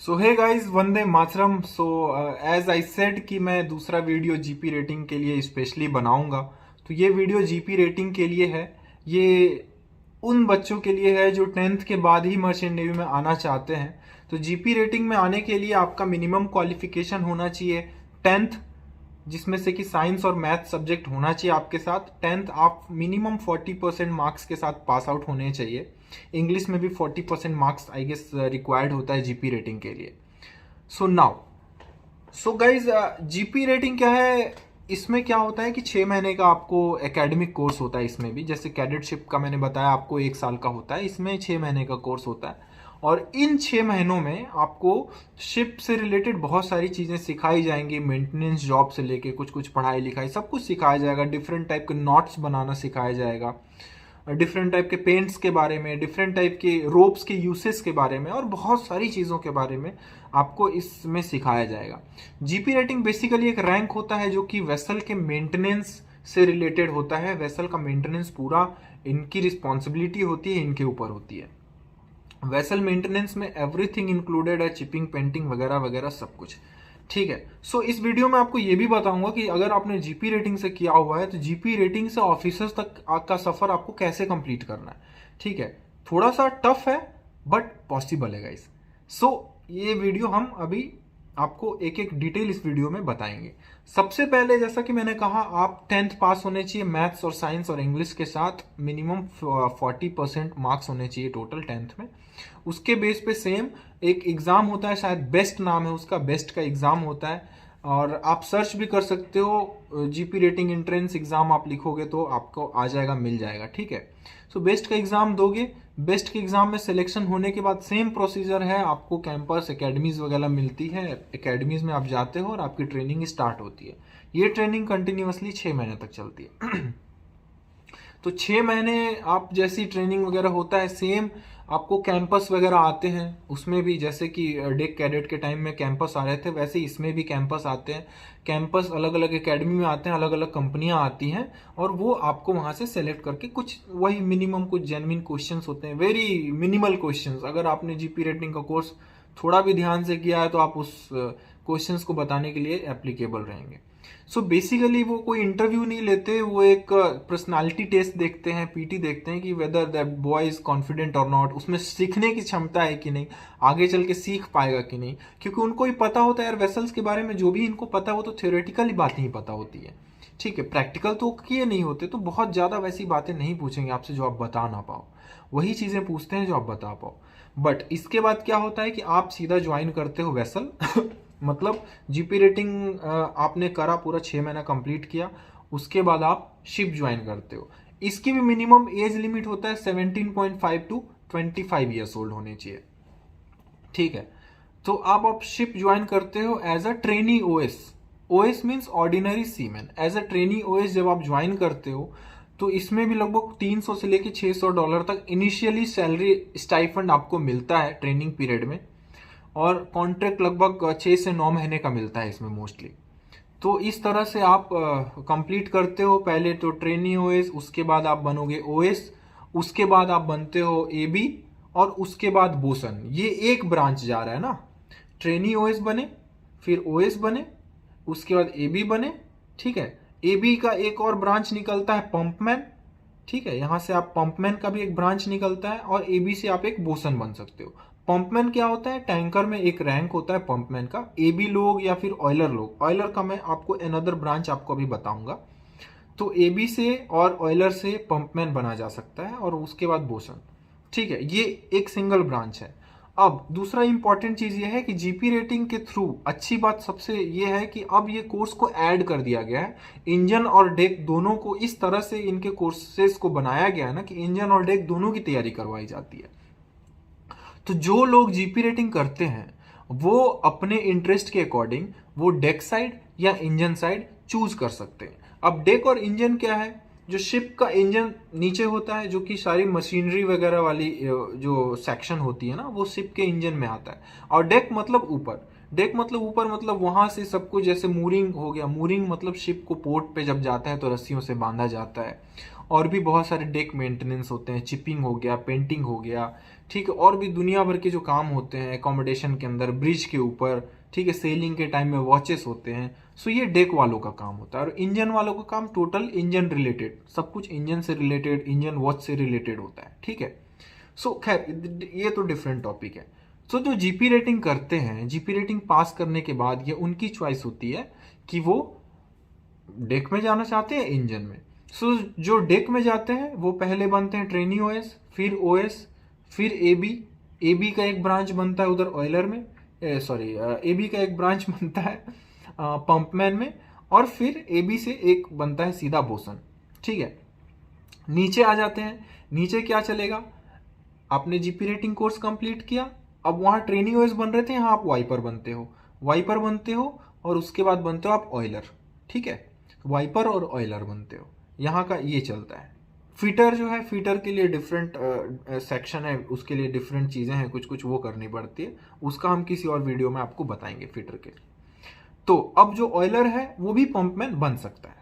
सो hey guys, वंदे मातरम। So as I said कि मैं दूसरा वीडियो जीपी रेटिंग के लिए स्पेशली बनाऊंगा। तो ये वीडियो जीपी रेटिंग के लिए है। ये उन बच्चों के लिए है जो टेंथ के बाद ही मर्चेंट नेवी में आना चाहते हैं। तो जीपी रेटिंग में आने के लिए आपका मिनिमम क्वालिफिकेशन होना चाहिए टेंथ, जिसमें से कि साइंस और मैथ सब्जेक्ट होना चाहिए आपके साथ। टेंथ आप मिनिमम 40% मार्क्स के साथ पास आउट होने चाहिए। इंग्लिश में भी 40% मार्क्स आई गेस रिक्वायर्ड होता है जीपी रेटिंग के लिए। So now, so guys, GP rating क्या है? इसमें क्या होता है कि 6 महीने का आपको एकेडमिक कोर्स होता है। इसमें भी जैसे कैडेटशिप का मैंने बताया आपको 1 साल का होता है, इसमें 6 महीने का कोर्स होता है। और इन 6 महीनों में आपको शिप से रिलेटेड बहुत सारी चीज़ें सिखाई जाएंगी। मेंटेनेंस जॉब से लेके कुछ कुछ पढ़ाई लिखाई सब कुछ सिखाया जाएगा। डिफरेंट टाइप के नॉट्स बनाना सिखाया जाएगा, डिफरेंट टाइप के पेंट्स के बारे में, डिफरेंट टाइप के रोप्स के यूसेस के बारे में और बहुत सारी चीज़ों के बारे में आपको इसमें सिखाया जाएगा। जीपी रेटिंग बेसिकली एक रैंक होता है जो कि वेसल के मेंटेनेंस से रिलेटेड होता है। वेसल का मेंटेनेंस पूरा इनकी रिस्पॉन्सिबिलिटी होती है, इनके ऊपर होती है। वेसल मेंटेनेंस में एवरीथिंग इंक्लूडेड है, चिपिंग, पेंटिंग वगैरह वगैरह सब कुछ। ठीक है। सो इस वीडियो में आपको ये भी बताऊंगा कि अगर आपने जीपी रेटिंग से किया हुआ है तो जीपी रेटिंग से ऑफिसर्स तक का सफर आपको कैसे कंप्लीट करना है। ठीक है, थोड़ा सा टफ है बट पॉसिबल है गाइस। सो ये वीडियो हम अभी आपको एक एक डिटेल इस वीडियो में बताएंगे। सबसे पहले जैसा कि मैंने कहा, आप टेंथ पास होने चाहिए मैथ्स और साइंस और इंग्लिश के साथ। मिनिमम 40% मार्क्स होने चाहिए टोटल टेंथ में। उसके बेस पे सेम एक एग्ज़ाम होता है, शायद बेस्ट नाम है उसका, बेस्ट का एग्ज़ाम होता है। और आप सर्च भी कर सकते हो, जीपी रेटिंग एंट्रेंस एग्ज़ाम आप लिखोगे तो आपको आ जाएगा, मिल जाएगा। ठीक है। सो बेस्ट का एग्ज़ाम दोगे। बेस्ट के एग्ज़ाम में सिलेक्शन होने के बाद सेम प्रोसीजर है, आपको कैंपस एकेडमीज़ वगैरह मिलती है। एकेडमीज़ में आप जाते हो और आपकी ट्रेनिंग स्टार्ट होती है। ये ट्रेनिंग कंटिन्यूसली 6 महीने तक चलती है। तो 6 महीने आप जैसी ट्रेनिंग वगैरह होता है, सेम आपको कैंपस वगैरह आते हैं। उसमें भी जैसे कि डेक कैडेट के टाइम में कैंपस आ रहे थे, वैसे इसमें भी कैंपस आते हैं। कैंपस अलग अलग एकेडमी में आते हैं, अलग अलग कंपनियां आती हैं और वो आपको वहां से सेलेक्ट करके कुछ वही मिनिमम कुछ जेन्युइन क्वेश्चंस होते हैं, वेरी मिनिमल क्वेश्चंस। अगर आपने जीपी रेटिंग का कोर्स थोड़ा भी ध्यान से किया है तो आप उस क्वेश्चंस को बताने के लिए एप्लीकेबल रहेंगे। सो बेसिकली वो कोई इंटरव्यू नहीं लेते, वो एक पर्सनालिटी टेस्ट देखते हैं, पीटी देखते हैं कि whether that boy is confident और नॉट, उसमें सीखने की क्षमता है कि नहीं, आगे चल के सीख पाएगा कि नहीं। क्योंकि उनको ही पता होता है यार वेसल्स के बारे में, जो भी इनको पता है वो तो थ्योरेटिकल बातें ही पता होती है। ठीक है, प्रैक्टिकल तो किए नहीं होते, तो बहुत ज़्यादा वैसी बातें नहीं पूछेंगे आपसे जो आप बता ना पाओ। वही चीज़ें पूछते हैं जो आप बता पाओ। बट इसके बाद क्या होता है कि आप सीधा ज्वाइन करते हो वेसल। मतलब जीपी रेटिंग आपने करा, पूरा 6 महीना कंप्लीट किया, उसके बाद आप शिप ज्वाइन करते हो। इसकी भी मिनिमम एज लिमिट होता है 17.5 टू 25 ईयर्स ओल्ड होने चाहिए। ठीक है। तो आप शिप ज्वाइन करते हो as a trainee OS. OS means ordinary seaman. As a trainee OS जब आप ज्वाइन करते हो तो इसमें भी लगभग 300 से लेके $600 तक इनिशियली सैलरी स्टाइफंड आपको मिलता है ट्रेनिंग पीरियड में। और कॉन्ट्रैक्ट लगभग 6 से 9 महीने का मिलता है इसमें मोस्टली। तो इस तरह से आप कंप्लीट करते हो। पहले तो ट्रेनी ओएस, उसके बाद आप बनोगे ओएस, उसके बाद आप बनते हो एबी और उसके बाद बोसन। ये एक ब्रांच जा रहा है ना, ट्रेनी ओएस बने, फिर ओएस बने, उसके बाद एबी बने। ठीक है। एबी का एक और ब्रांच निकलता है पंपमैन। ठीक है, यहां से आप पंपमैन का भी एक ब्रांच निकलता है और एबी से आप एक बोसन बन सकते हो। पंपमैन क्या होता है? टैंकर में एक रैंक होता है पंपमैन का। एबी लोग या फिर ऑयलर लोग, ऑयलर का मैं आपको अनदर ब्रांच आपको अभी बताऊंगा। तो एबी से और ऑयलर से पंपमैन बना जा सकता है और उसके बाद बोसन। ठीक है, ये एक सिंगल ब्रांच है। अब दूसरा इंपॉर्टेंट चीज ये है कि जीपी रेटिंग के थ्रू अच्छी बात सबसे ये है कि अब ये कोर्स को ऐड कर दिया गया है। इंजन और डेक दोनों को इस तरह से इनके कोर्सेज को बनाया गया है ना कि इंजन और डेक दोनों की तैयारी करवाई जाती है। तो जो लोग जीपी रेटिंग करते हैं वो अपने इंटरेस्ट के अकॉर्डिंग वो डेक साइड या इंजन साइड चूज कर सकते हैं। अब डेक और इंजन क्या है? जो शिप का इंजन नीचे होता है, जो कि सारी मशीनरी वगैरह वाली जो सेक्शन होती है ना, वो शिप के इंजन में आता है। और डेक मतलब ऊपर। डेक मतलब ऊपर, मतलब वहां से सब कुछ, जैसे मूरिंग हो गया। मूरिंग मतलब शिप को पोर्ट पे जब जाता है तो रस्सियों से बांधा जाता है। और भी बहुत सारे डेक मेंटेनेंस होते हैं, चिपिंग हो गया, पेंटिंग हो गया, ठीक है, और भी दुनिया भर के जो काम होते हैं एकोमोडेशन के अंदर, ब्रिज के ऊपर, ठीक है, सेलिंग के टाइम में वॉचेस होते हैं। सो ये डेक वालों का काम होता है। और इंजन वालों का काम टोटल इंजन रिलेटेड, सब कुछ इंजन से रिलेटेड, इंजन वॉच से रिलेटेड होता है, ठीक है। सो खैर ये तो डिफरेंट टॉपिक है। सो जो जीपी रेटिंग करते हैं, जीपी रेटिंग पास करने के बाद ये उनकी चॉइस होती है कि वो डेक में जाना चाहते हैं इंजन में। सो जो डेक में जाते हैं वो पहले बनते हैं ट्रेनी ओएस, फिर ओएस, फिर एबी। एबी का एक ब्रांच बनता है उधर ऑयलर में, सॉरी, एबी का एक ब्रांच बनता है पंपमैन में, और फिर एबी से एक बनता है सीधा बोसन, ठीक है। नीचे आ जाते हैं, नीचे क्या चलेगा, आपने जीपी रेटिंग कोर्स कंप्लीट किया, अब वहां ट्रेनिंग ओएस बन रहे थे, यहाँ आप वाइपर बनते हो, वाइपर बनते हो, और उसके बाद बनते हो आप ऑयलर, ठीक है, वाइपर और ऑयलर बनते हो। यहाँ का ये चलता है। फीटर जो है, फीटर के लिए डिफरेंट सेक्शन है, उसके लिए डिफरेंट चीजें हैं, कुछ कुछ वो करनी पड़ती है, उसका हम किसी और वीडियो में आपको बताएंगे फीटर के लिए। तो अब जो ऑयलर है वो भी पंपमैन बन सकता है,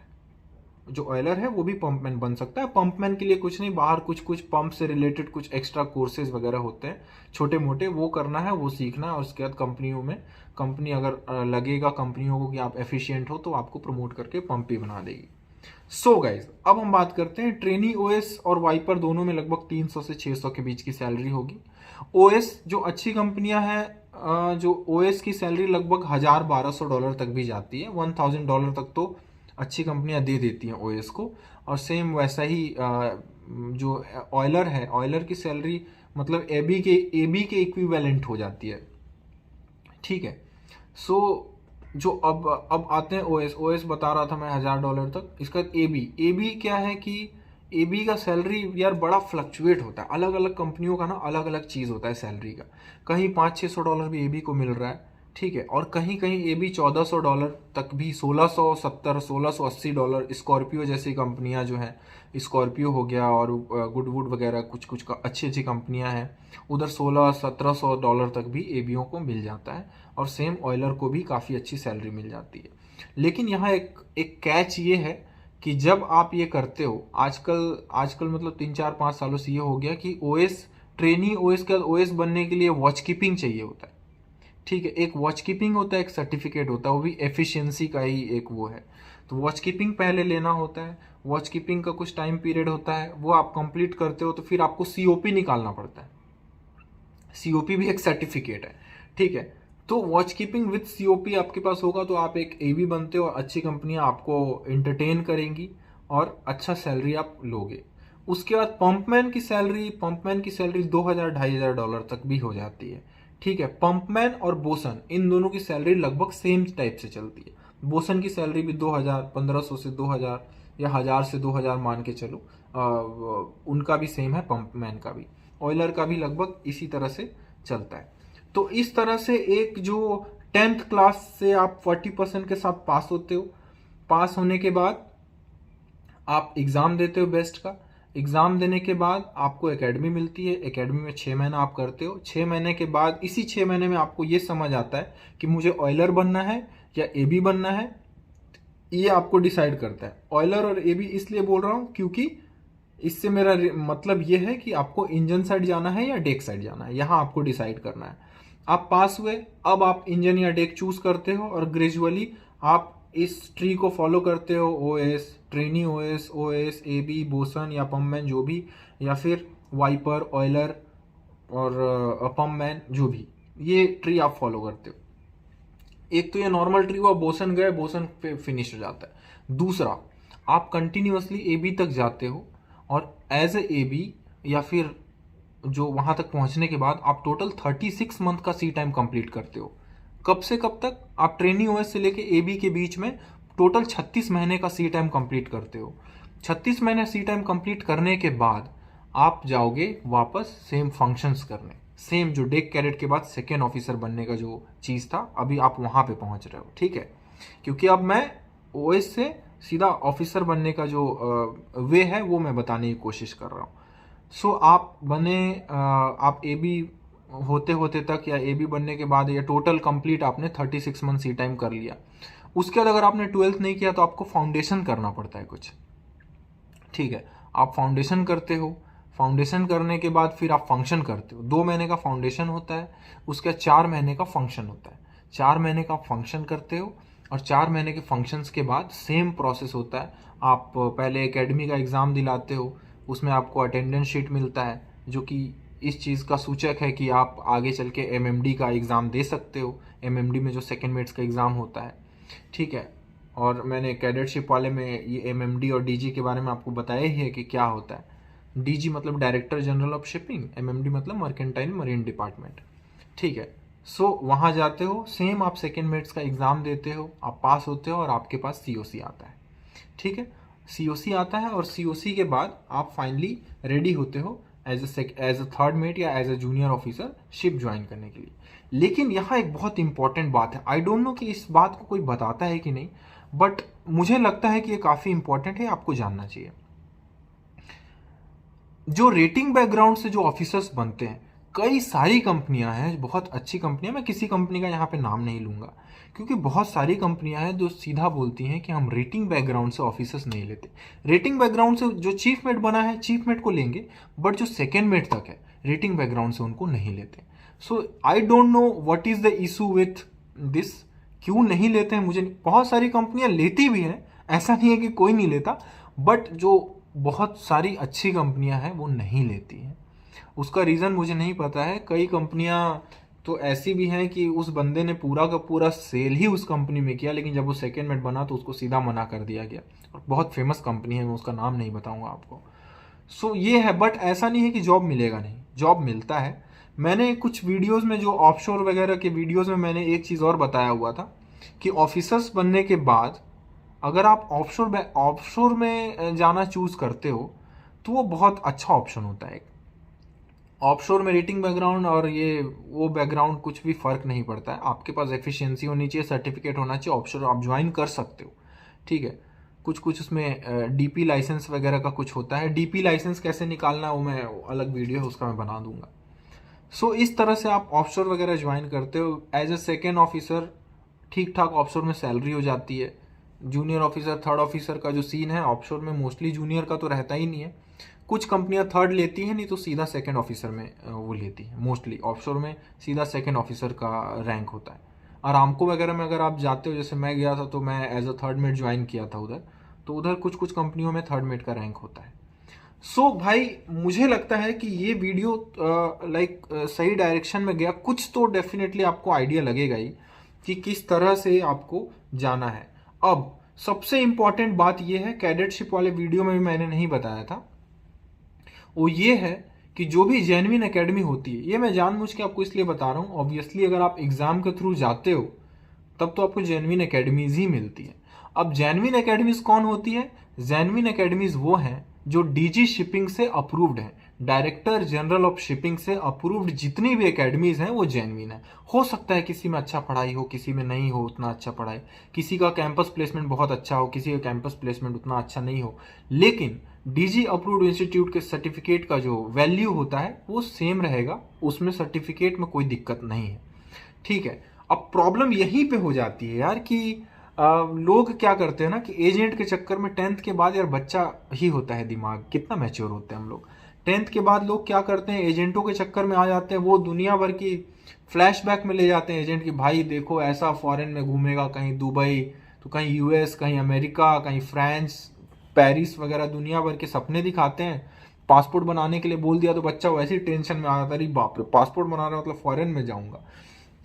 जो ऑयलर है वो भी पंपमैन बन सकता है। पंपमैन के लिए कुछ नहीं, बाहर कुछ कुछ पंप से रिलेटेड कुछ एक्स्ट्रा कोर्सेज वगैरह होते हैं छोटे मोटे, वो करना है, वो सीखना है, और उसके बाद कंपनियों में, कंपनी अगर लगेगा कंपनियों को कि आप एफिशिएंट हो तो आपको प्रमोट करके पंप ही बना देगी। सो गाइज, अब हम बात करते हैं ट्रेनी ओएस और वाइपर दोनों में लगभग 300 से 600 के बीच की सैलरी होगी। ओएस जो अच्छी कंपनियां हैं, जो ओएस की सैलरी लगभग $1,000-1,200 तक भी जाती है, $1,000 तक तो अच्छी कंपनियां दे देती हैं ओएस को। और सेम वैसा ही जो ऑयलर है, ऑयलर की सैलरी मतलब एबी के इक्विवेलेंट हो जाती है, ठीक है। सो जो अब आते हैं ओएस, ओएस बता रहा था मैं $1,000 तक। इसका एबी, एबी क्या है कि एबी का सैलरी यार बड़ा फ्लक्चुएट होता है, अलग अलग कंपनियों का ना अलग अलग चीज होता है सैलरी का। कहीं $500-600 भी एबी को मिल रहा है, ठीक है, और कहीं कहीं एबी $1,400 तक भी, $1,670-$1,680। स्कॉर्पियो जैसी कंपनियां जो हैं, स्कॉर्पियो हो गया और गुडवुड वगैरह कुछ कुछ का अच्छी अच्छी कंपनियां हैं, उधर $1,600-1,700 तक भी एबीओ को मिल जाता है। और सेम ऑयलर को भी काफ़ी अच्छी सैलरी मिल जाती है। लेकिन यहाँ एक कैच ये है कि जब आप ये करते हो, आजकल मतलब 3-4-5 सालों से ये हो गया कि ओएस, ट्रेनी ओएस का ओएस बनने के लिए वॉच कीपिंग चाहिए होता है, ठीक है, एक वॉच कीपिंग होता है, एक सर्टिफिकेट होता है, वो भी एफिशिएंसी का ही एक वो है। तो वॉच कीपिंग पहले लेना होता है, वॉच कीपिंग का कुछ टाइम पीरियड होता है, वो आप कंप्लीट करते हो तो फिर आपको सीओपी निकालना पड़ता है। सीओपी भी एक सर्टिफिकेट है, ठीक है। तो वॉच कीपिंग विद सीओपी आपके पास होगा तो आप एक एवी बनते हो, और अच्छी कंपनियां आपको एंटरटेन करेंगी और अच्छा सैलरी आप लोगे। उसके बाद पंपमैन की सैलरी $2,000-2,500 तक भी हो जाती है, ठीक है। पंपमैन और बोसन इन दोनों की सैलरी लगभग सेम टाइप से चलती है। बोसन की सैलरी भी 2,000, 1,500 से 2,000 या 1,000 से 2,000 मान के चलो, उनका भी सेम है, पंपमैन का भी, ऑयलर का भी लगभग इसी तरह से चलता है। तो इस तरह से एक जो 10th क्लास से आप 40% के साथ पास होते हो, पास होने के बाद आप एग्जाम देते हो बेस्ट का, एग्जाम देने के बाद आपको एकेडमी मिलती है, एकेडमी में 6 महीना आप करते हो। 6 महीने के बाद इसी 6 महीने में आपको ये समझ आता है कि मुझे ऑयलर बनना है या एबी बनना है, ये आपको डिसाइड करता है। ऑयलर और एबी इसलिए बोल रहा हूं क्योंकि इससे मेरा मतलब ये है कि आपको इंजन साइड जाना है या डेक साइड जाना है, यहां आपको डिसाइड करना है। आप पास हुए, अब आप इंजन या डेक चूज करते हो, और ग्रेजुअली आप इस ट्री को फॉलो करते हो, OS, trainee OS, OS, AB, bosun या पंपमैन जो भी, या फिर वाइपर, ऑयलर और पंपमैन जो भी, ये ट्री आप फॉलो करते हो। एक तो ये नॉर्मल ट्री हुआ, बोसन गए, बोसन पे फिनिश हो जाता है। दूसरा, आप कंटिन्यूअसली एबी तक जाते हो, और एज ए एबी या फिर जो वहां तक पहुंचने के बाद आप टोटल 36 मंथ का सी टाइम कंप्लीट करते हो। कब से कब तक? आप ट्रेनिंग ओएस से लेके एबी के बीच में टोटल 36 महीने का सी टाइम कंप्लीट करते हो। 36 महीने सी टाइम कंप्लीट करने के बाद आप जाओगे वापस सेम फंक्शंस करने, सेम जो डेक कैडेट के बाद सेकेंड ऑफिसर बनने का जो चीज था, अभी आप वहां पे पहुंच रहे हो, ठीक है। क्योंकि अब मैं ओएस से सीधा ऑफिसर बनने का जो वे है वो मैं बताने की कोशिश कर रहा हूँ। सो आप बने, आप एबी होते होते तक या एबी बनने के बाद या टोटल कंप्लीट आपने 36 मंथ सी टाइम कर लिया। उसके बाद अगर आपने 12th नहीं किया तो आपको फाउंडेशन करना पड़ता है कुछ, ठीक है। आप फाउंडेशन करते हो, फाउंडेशन करने के बाद फिर आप फंक्शन करते हो। 2 महीने का फाउंडेशन होता है, उसके 4 महीने का फंक्शन होता है। 4 महीने का फंक्शन करते हो और 4 महीने के फंक्शंस के बाद सेम प्रोसेस होता है। आप पहले एकेडमी का एग्ज़ाम दिलाते हो, उसमें आपको अटेंडेंस शीट मिलता है जो कि इस चीज़ का सूचक है कि आप आगे चल के एमएमडी का एग्ज़ाम दे सकते हो। एमएमडी में जो सेकेंड मेट्स का एग्ज़ाम होता है, ठीक है। और मैंने कैडेटशिप वाले में ये एमएमडी और डीजी के बारे में आपको बताया ही है कि क्या होता है। डीजी मतलब director general of shipping, MMD मतलब मर्केंटाइल मरीन डिपार्टमेंट, ठीक है। सो वहाँ जाते हो, सेम आप सेकेंड मेट्स का एग्ज़ाम देते हो, आप पास होते हो और आपके पास सीओसी आता है, ठीक है। सीओसी आता है और सीओसी के बाद आप फाइनली रेडी होते हो एज अ थर्ड मेट या as a junior officer ship join करने के लिए। लेकिन यहाँ एक बहुत इंपॉर्टेंट बात है, आई डोंट नो कि इस बात को कोई बताता है कि नहीं, बट मुझे लगता है कि ये काफ़ी इंपॉर्टेंट है, आपको जानना चाहिए। जो रेटिंग बैकग्राउंड से जो ऑफिसर्स बनते हैं, कई सारी कंपनियां हैं, बहुत अच्छी कंपनियां, मैं किसी कंपनी का यहाँ पे नाम नहीं लूंगा क्योंकि बहुत सारी कंपनियां हैं जो सीधा बोलती हैं कि हम रेटिंग बैकग्राउंड से ऑफिसर्स नहीं लेते। रेटिंग बैकग्राउंड से जो चीफ मेट बना है, चीफ मेट को लेंगे, बट जो सेकेंड मेट तक है रेटिंग बैकग्राउंड से उनको नहीं लेते। So I don't know what is the issue with this, क्यों नहीं लेते हैं मुझे। बहुत सारी कंपनियां लेती भी हैं, ऐसा नहीं है कि कोई नहीं लेता, बट जो बहुत सारी अच्छी कंपनियां हैं वो नहीं लेती हैं। उसका रीज़न मुझे नहीं पता है। कई कंपनियां तो ऐसी भी हैं कि उस बंदे ने पूरा का पूरा सेल ही उस कंपनी में किया, लेकिन जब वो सेकेंड मेट बना तो उसको सीधा मना कर दिया गया। और बहुत फेमस कंपनी है, मैं उसका नाम नहीं बताऊंगा आपको। सो ये है, बट ऐसा नहीं है कि जॉब मिलेगा नहीं, जॉब मिलता है। मैंने कुछ वीडियोस में, जो ऑफशोर वगैरह के वीडियोस में, मैंने एक चीज़ और बताया हुआ था कि ऑफिसर्स बनने के बाद अगर आप ऑफशोर में जाना चूज करते हो तो वो बहुत अच्छा ऑप्शन होता है। ऑफशोर में रेटिंग बैकग्राउंड और ये वो बैकग्राउंड कुछ भी फर्क नहीं पड़ता है। आपके पास एफिशिएंसी होनी चाहिए, सर्टिफिकेट होना चाहिए, ऑफशोर आप ज्वाइन कर सकते हो, ठीक है। कुछ कुछ उसमें डीपी लाइसेंस वगैरह का कुछ होता है। डीपी लाइसेंस कैसे निकालना वो मैं अलग वीडियो है उसका मैं बना दूंगा। सो इस तरह से आप ऑफशोर वगैरह ज्वाइन करते हो एज अ सेकेंड ऑफिसर। ठीक ठाक ऑफशोर में सैलरी हो जाती है। जूनियर ऑफिसर, थर्ड ऑफिसर का जो सीन है ऑफशोर में, मोस्टली जूनियर का तो रहता ही नहीं है। कुछ कंपनियां थर्ड लेती हैं, नहीं तो सीधा सेकंड ऑफिसर में वो लेती है। मोस्टली ऑफशोर में सीधा सेकंड ऑफिसर का रैंक होता है। अरामको वगैरह में अगर आप जाते हो, जैसे मैं गया था तो मैं as a third mate join किया था उधर, तो उधर कुछ कुछ कंपनियों में थर्ड मेट का रैंक होता है। सो भाई मुझे लगता है कि ये वीडियो सही डायरेक्शन में गया। कुछ तो डेफिनेटली आपको आइडिया लगेगा ही कि किस तरह से आपको जाना है। अब सबसे इंपॉर्टेंट बात यह है, कैडेटशिप वाले वीडियो में भी मैंने नहीं बताया था, वो ये है कि जो भी जेन्युइन एकेडमी होती है, ये मैं जानबूझ के आपको इसलिए बता रहा हूँ, ऑब्वियसली अगर आप एग्जाम के थ्रू जाते हो तब तो आपको जेन्युइन एकेडमीज ही मिलती है। अब जेन्युइन एकेडमीज कौन होती है? जेन्युइन एकेडमीज वो हैं जो डीजी शिपिंग से अप्रूव्ड है, डायरेक्टर जनरल ऑफ शिपिंग से अप्रूव्ड। जितनी भी एकेडमीज हैं वो जेन्युइन है। हो सकता है किसी में अच्छा पढ़ाई हो, किसी में नहीं हो उतना अच्छा पढ़ाई, किसी का कैंपस प्लेसमेंट बहुत अच्छा हो, किसी का कैंपस प्लेसमेंट उतना अच्छा नहीं हो, लेकिन डीजी अप्रूव्ड इंस्टीट्यूट के सर्टिफिकेट का जो वैल्यू होता है वो सेम रहेगा, उसमें सर्टिफिकेट में कोई दिक्कत नहीं है, ठीक है। अब प्रॉब्लम यहीं पे हो जाती है यार कि लोग क्या करते हैं ना कि एजेंट के चक्कर में, 10th के बाद यार बच्चा ही होता है, दिमाग कितना मैच्योर होते हैं हम लोग। 10th के बाद लोग क्या करते हैं, एजेंटों के चक्कर में आ जाते हैं, वो दुनिया भर की फ्लैशबैक में ले जाते हैं एजेंट की। भाई देखो ऐसा फॉरेन में घूमेगा, कहीं दुबई तो कहीं यूएस, कहीं अमेरिका, कहीं फ्रांस, पेरिस वगैरह, दुनिया भर के सपने दिखाते हैं। पासपोर्ट बनाने के लिए बोल दिया तो बच्चा वैसे ही टेंशन में आ जाता है, अरे बाप रे पासपोर्ट बना रहा मतलब फॉरेन में जाऊंगा।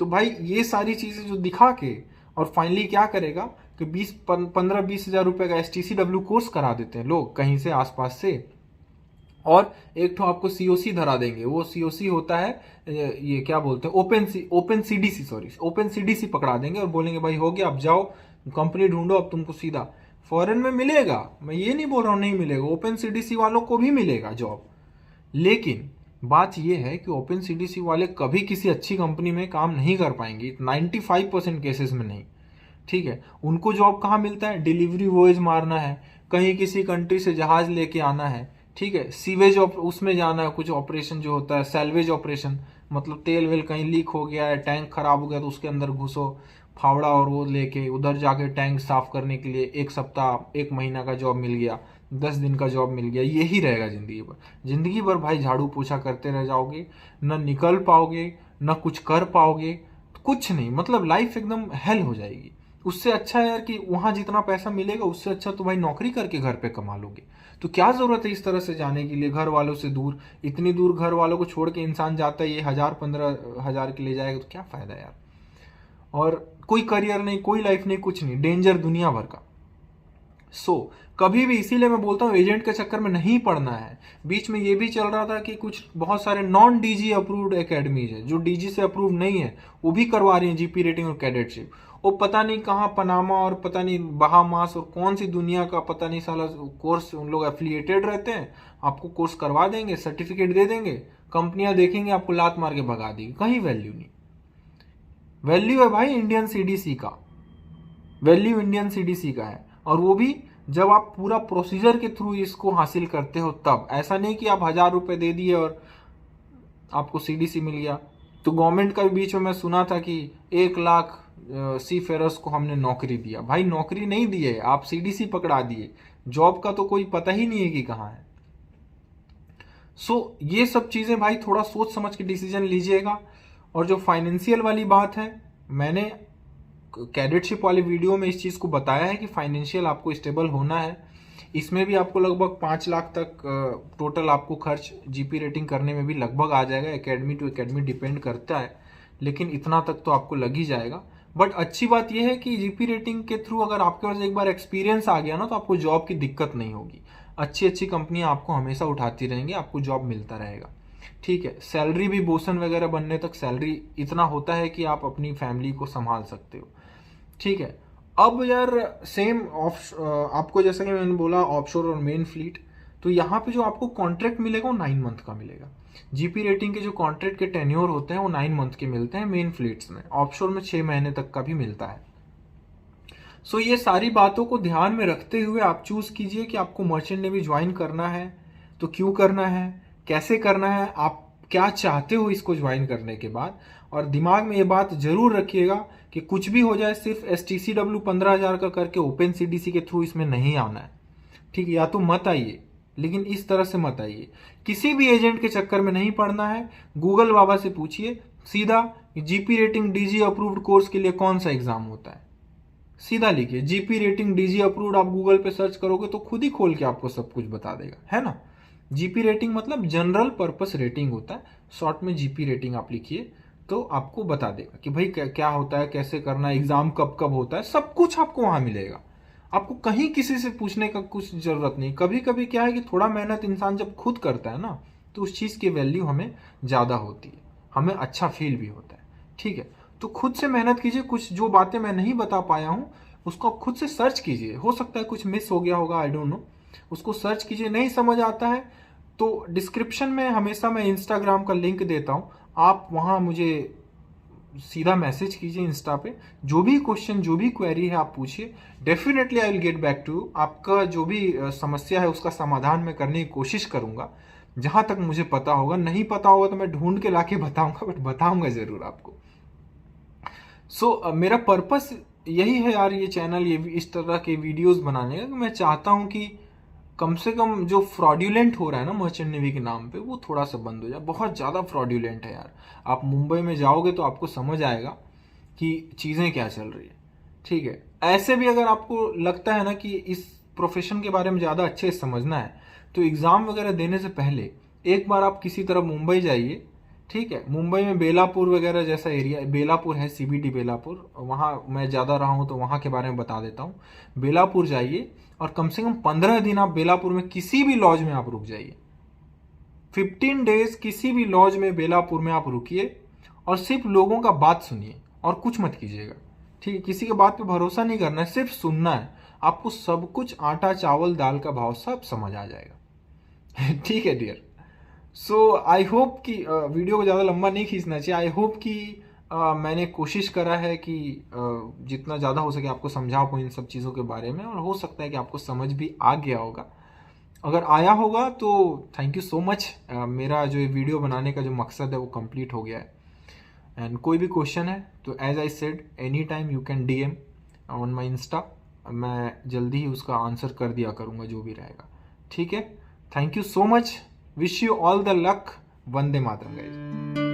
तो भाई ये सारी चीजें जो दिखा के और फाइनली क्या करेगा कि 15-20 हजार रुपए का STCW कोर्स करा देते हैं लोग कहीं से आसपास से, और एक तो आपको सीओसी धरा देंगे। वो सीओसी होता है, ये क्या बोलते हैं, ओपन सीडीसी पकड़ा देंगे और बोलेंगे भाई हो गया, अब जाओ कंपनी ढूंढो, अब तुमको सीधा फॉरेन में मिलेगा। मैं ये नहीं बोल रहा हूँ नहीं मिलेगा, ओपन सीडीसी वालों को भी मिलेगा जॉब। लेकिन बात यह है कि ओपन सीडीसी वाले कभी किसी अच्छी कंपनी में काम नहीं कर पाएंगे, 95% केसेस में नहीं, ठीक है। उनको जॉब कहाँ मिलता है, डिलीवरी वॉयज मारना है, कहीं किसी कंट्री से जहाज लेके आना है, ठीक है, सीवेज उसमें जाना है, कुछ ऑपरेशन जो होता है सैल्वेज ऑपरेशन, मतलब तेल वेल कहीं लीक हो गया है, टैंक खराब हो गया तो उसके अंदर घुसो फावड़ा और वो लेके उधर जाके टैंक साफ करने के लिए 1 सप्ताह 1 महीना का जॉब मिल गया। 10 दिन का जॉब मिल गया, यही रहेगा ज़िंदगी भर। ज़िंदगी भर भाई झाड़ू पोछा करते रह जाओगे, न निकल पाओगे, न कुछ कर पाओगे, कुछ नहीं, मतलब लाइफ एकदम हेल हो जाएगी। उससे अच्छा है यार कि वहाँ जितना पैसा मिलेगा उससे अच्छा तो भाई नौकरी करके घर पे कमा लोगे। तो क्या ज़रूरत है इस तरह से जाने के लिए, घर वालों से दूर, इतनी दूर घर वालों को छोड़ के इंसान जाता है, ये 1000-15,000 के लिए जाएगा तो क्या फ़ायदा यार। और कोई करियर नहीं, कोई लाइफ नहीं, कुछ नहीं, डेंजर दुनिया भर का। कभी भी, इसीलिए मैं बोलता हूँ एजेंट के चक्कर में नहीं पड़ना है। बीच में ये भी चल रहा था कि कुछ बहुत सारे नॉन डीजी अप्रूव्ड एकेडमीज है, जो डीजी से अप्रूव नहीं है, वो भी करवा रही है जीपी रेटिंग और कैडेटशिप। वो पता नहीं कहाँ पनामा और पता नहीं बहामास और कौन सी दुनिया का पता नहीं साला कोर्स उन लोग एफिलिएटेड रहते हैं, आपको कोर्स करवा देंगे, सर्टिफिकेट दे देंगे, कंपनियां देखेंगे आपको लात मार के भगा देगी, कहीं वैल्यू नहीं। वैल्यू है भाई इंडियन सीडीसी का, वैल्यू इंडियन सीडीसी का है, और वो भी जब आप पूरा प्रोसीजर के थ्रू इसको हासिल करते हो तब। ऐसा नहीं कि आप 1000 रुपए दे दिए और आपको सीडीसी मिल गया। तो गवर्नमेंट का भी बीच में मैं सुना था कि 1 लाख सी फेरर्स को हमने नौकरी दिया। भाई नौकरी नहीं दिए, आप सीडीसी पकड़ा दिए, जॉब का तो कोई पता ही नहीं है कि कहाँ है। ये सब चीजें भाई थोड़ा सोच समझ के डिसीजन लीजिएगा। और जो फाइनेंशियल वाली बात है, मैंने कैडेटशिप वाली वीडियो में इस चीज़ को बताया है कि फाइनेंशियल आपको स्टेबल होना है। इसमें भी आपको लगभग 5 लाख तक टोटल आपको खर्च जीपी रेटिंग करने में भी लगभग आ जाएगा। एकेडमी टू एकेडमी डिपेंड करता है, लेकिन इतना तक तो आपको लग ही जाएगा। बट अच्छी बात यह है कि जीपी रेटिंग के थ्रू अगर आपके पास एक बार एक्सपीरियंस आ गया ना, तो आपको जॉब की दिक्कत नहीं होगी। अच्छी अच्छी कंपनियां आपको हमेशा उठाती रहेंगी, आपको जॉब मिलता रहेगा। ठीक है, सैलरी भी बोसन वगैरह बनने तक सैलरी इतना होता है कि आप अपनी फैमिली को संभाल सकते हो। ठीक है, अब यार सेम आपको जैसा कि मैंने बोला ऑफशोर और मेन फ्लीट, तो यहाँ पे जो आपको कॉन्ट्रैक्ट मिलेगा वो 9 मंथ का मिलेगा। जीपी रेटिंग के जो कॉन्ट्रैक्ट के टेन्योर होते हैं वो 9 मंथ के मिलते हैं मेन फ्लीट्स में, ऑफशोर में 6 महीने तक का भी मिलता है। ये सारी बातों को ध्यान में रखते हुए आप चूज कीजिए कि आपको मर्चेंट नेवी ज्वाइन करना है तो क्यों करना है, कैसे करना है, आप क्या चाहते हो इसको ज्वाइन करने के बाद। और दिमाग में ये बात जरूर रखिएगा कि कुछ भी हो जाए सिर्फ STCW 15,000 का करके ओपन CDC के थ्रू इसमें नहीं आना है। ठीक है, या तो मत आइए, लेकिन इस तरह से मत आइए, किसी भी एजेंट के चक्कर में नहीं पड़ना है। गूगल बाबा से पूछिए सीधा, GP rating DG approved course के लिए कौन सा एग्जाम होता है, सीधा लिखिए जीपी रेटिंग डीजी अप्रूव्ड, आप गूगल पे सर्च करोगे तो खुद ही खोल के आपको सब कुछ बता देगा, है ना। जीपी रेटिंग मतलब जनरल पर्पस रेटिंग होता है, शॉर्ट में जीपी रेटिंग आप लिखिए तो आपको बता देगा कि भाई क्या होता है, कैसे करना है, एग्जाम कब कब होता है, सब कुछ आपको वहां मिलेगा। आपको कहीं किसी से पूछने का कुछ जरूरत नहीं। कभी कभी क्या है कि थोड़ा मेहनत इंसान जब खुद करता है ना, तो उस चीज की वैल्यू हमें ज्यादा होती है, हमें अच्छा फील भी होता है। ठीक है, तो खुद से मेहनत कीजिए। कुछ जो बातें मैं नहीं बता पाया हूं उसको आप खुद से सर्च कीजिए, हो सकता है कुछ मिस हो गया होगा, आई डोंट नो, उसको सर्च कीजिए। नहीं समझ आता है तो डिस्क्रिप्शन में हमेशा मैं इंस्टाग्राम का लिंक देता हूं, आप वहां मुझे सीधा मैसेज कीजिए इंस्टा पे, जो भी क्वेश्चन जो भी क्वेरी है आप पूछिए, definitely I will get back to you. आपका जो भी समस्या है उसका समाधान मैं करने की कोशिश करूंगा जहां तक मुझे पता होगा। नहीं पता होगा तो मैं ढूंढ के लाके बताऊंगा, बट बताऊंगा जरूर आपको। मेरा पर्पस यही है यार, ये चैनल, ये इस तरह के वीडियोस बनाने का, मैं चाहता हूं कि कम से कम जो फ्रॉड्यूलेंट हो रहा है ना मर्चेंट नेवी के नाम पे, वो थोड़ा सा बंद हो जाए। बहुत ज़्यादा फ्रॉड्यूलेंट है यार, आप मुंबई में जाओगे तो आपको समझ आएगा कि चीज़ें क्या चल रही है। ठीक है, ऐसे भी अगर आपको लगता है ना कि इस प्रोफेशन के बारे में ज़्यादा अच्छे से समझना है, तो एग्ज़ाम वगैरह देने से पहले एक बार आप किसी तरह मुंबई जाइए। ठीक है, मुंबई में बेलापुर वगैरह जैसा एरिया, बेलापुर है, CBD बेलापुर, वहाँ मैं ज़्यादा रहा हूँ तो वहाँ के बारे में बता देता हूँ। बेलापुर जाइए और कम से कम 15 दिन आप बेलापुर में किसी भी लॉज में आप रुक जाइए। 15 डेज किसी भी लॉज में बेलापुर में आप रुकिए और सिर्फ लोगों का बात सुनिए और कुछ मत कीजिएगा। ठीक है, किसी के बात पे भरोसा नहीं करना है, सिर्फ सुनना है। आपको सब कुछ, आटा चावल दाल का भाव सब समझ आ जाएगा। ठीक है डियर, आई होप कि वीडियो को ज़्यादा लंबा नहीं खींचना चाहिए। आई होप कि मैंने कोशिश करा है कि जितना ज़्यादा हो सके आपको समझा पाऊँ इन सब चीज़ों के बारे में, और हो सकता है कि आपको समझ भी आ गया होगा। अगर आया होगा तो थैंक यू सो मच। मेरा जो ये वीडियो बनाने का जो मकसद है वो कंप्लीट हो गया है। एंड कोई भी क्वेश्चन है तो as I said, any time you can DM on my Insta, मैं जल्दी ही उसका आंसर कर दिया करूँगा जो भी रहेगा। ठीक है, thank you so much, wish you all the luck, Vande Mataram guys.